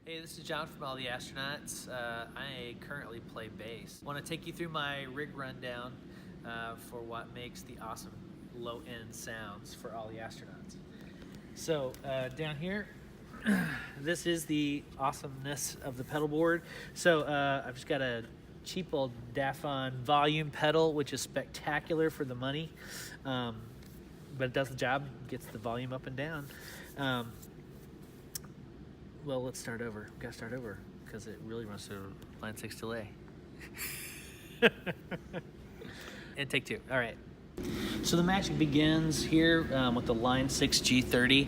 Hey, this is John from All the Astronauts. I currently play bass. I want to take you through my rig rundown for what makes the awesome low-end sounds for All the Astronauts. So down here, this is the awesomeness of the pedal board. So I've just got a cheap old Dafon volume pedal, which is spectacular for the money, but it does the job, gets the volume up and down. Well, let's start over. We've got to start over because it really runs through line 6 delay. And take 2. All right. So the magic begins here with the line 6 G30.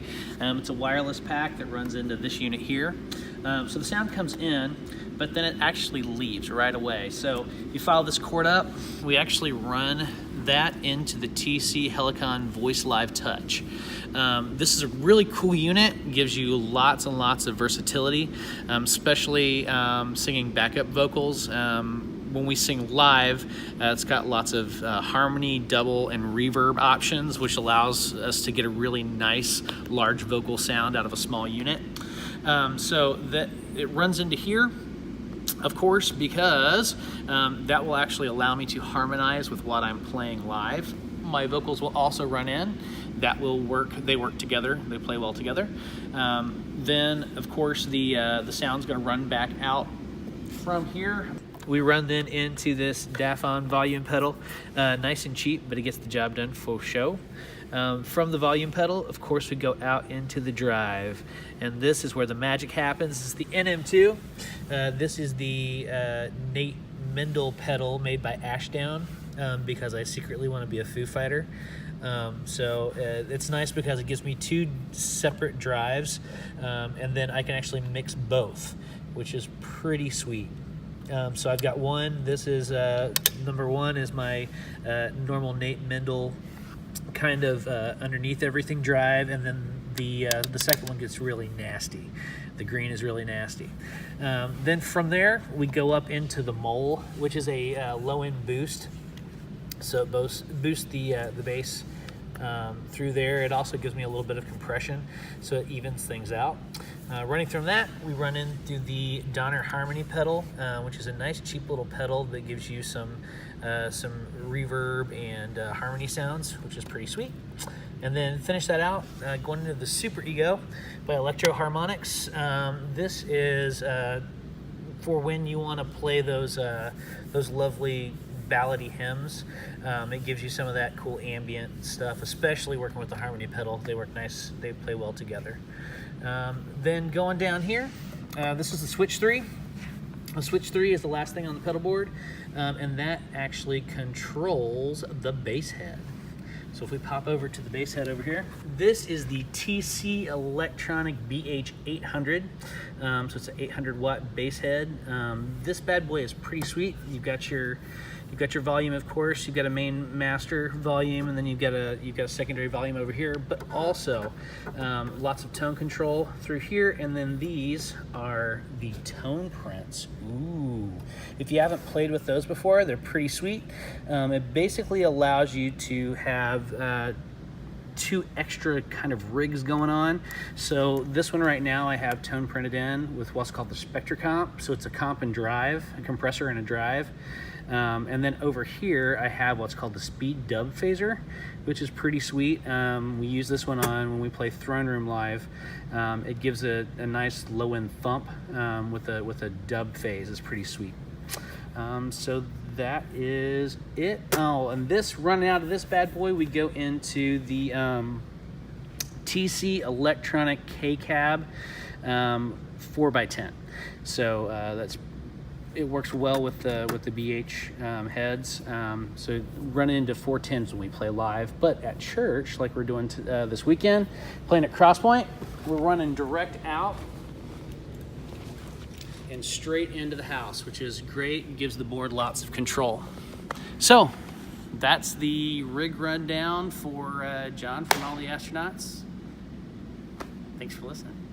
It's a wireless pack that runs into this unit here. So the sound comes in, but then it actually leaves right away. So you follow this cord up, we actually run that into the TC Helicon Voice Live Touch. This is a really cool unit, gives you lots and lots of versatility, especially singing backup vocals. When we sing live, it's got lots of harmony, double, and reverb options, which allows us to get a really nice large vocal sound out of a small unit. So that it runs into here, of course, because that will actually allow me to harmonize with what I'm playing live. My vocals will also run in. That will work. They work together. They play well together. Then, of course, the sound's going to run back out from here. We run then into this Dafon volume pedal, nice and cheap, but it gets the job done for show. From the volume pedal, of course, we go out into the drive, and this is where the magic happens. This is the NM2. This is the Nate Mendel pedal made by Ashdown, because I secretly want to be a Foo Fighter. So it's nice because it gives me 2 separate drives, and then I can actually mix both, which is pretty sweet. So I've got one. This is number 1 is my normal Nate Mendel kind of underneath everything drive, and then the second one gets really nasty. The green is really nasty. Then from there we go up into the mole, which is a low-end boost. So it boosts the bass through there. It also gives me a little bit of compression, so it evens things out. Running from that, we run into the Donner Harmony pedal, which is a nice cheap little pedal that gives you some reverb and harmony sounds, which is pretty sweet. And then finish that out going into the Super Ego by Electro Harmonics. This is for when you want to play those lovely ballady hymns. It gives you some of that cool ambient stuff, especially working with the harmony pedal. They work nice, they play well together. Then going down here, this is the Switch 3. The Switch 3 is the last thing on the pedal board, and that actually controls the bass head. So if we pop over to the bass head over here, this is the TC Electronic BH800. So it's an 800 watt bass head. This bad boy is pretty sweet. You've got your volume, of course. You've got a main master volume, and then you've got a secondary volume over here. But also lots of tone control through here. And then these are the tone prints. Ooh! If you haven't played with those before, they're pretty sweet. It basically allows you to have 2 extra kind of rigs going on. So this one right now I have tone printed in with what's called the Spectracomp. So it's a comp and drive, a compressor and a drive. And then over here I have what's called the Speed Dub Phaser, which is pretty sweet. We use this one on when we play Throne Room live. It gives a nice low-end thump with a dub phase. It's pretty sweet. So that is it. Oh, and this, running out of this bad boy, we go into the TC Electronic K-Cab 4x10. So it works well with the BH heads. So run into 410s when we play live, but at church, like we're doing this weekend, playing at Crosspoint, we're running direct out and straight into the house, which is great. It gives the board lots of control. So that's the rig rundown for John from All the Astronauts. Thanks for listening.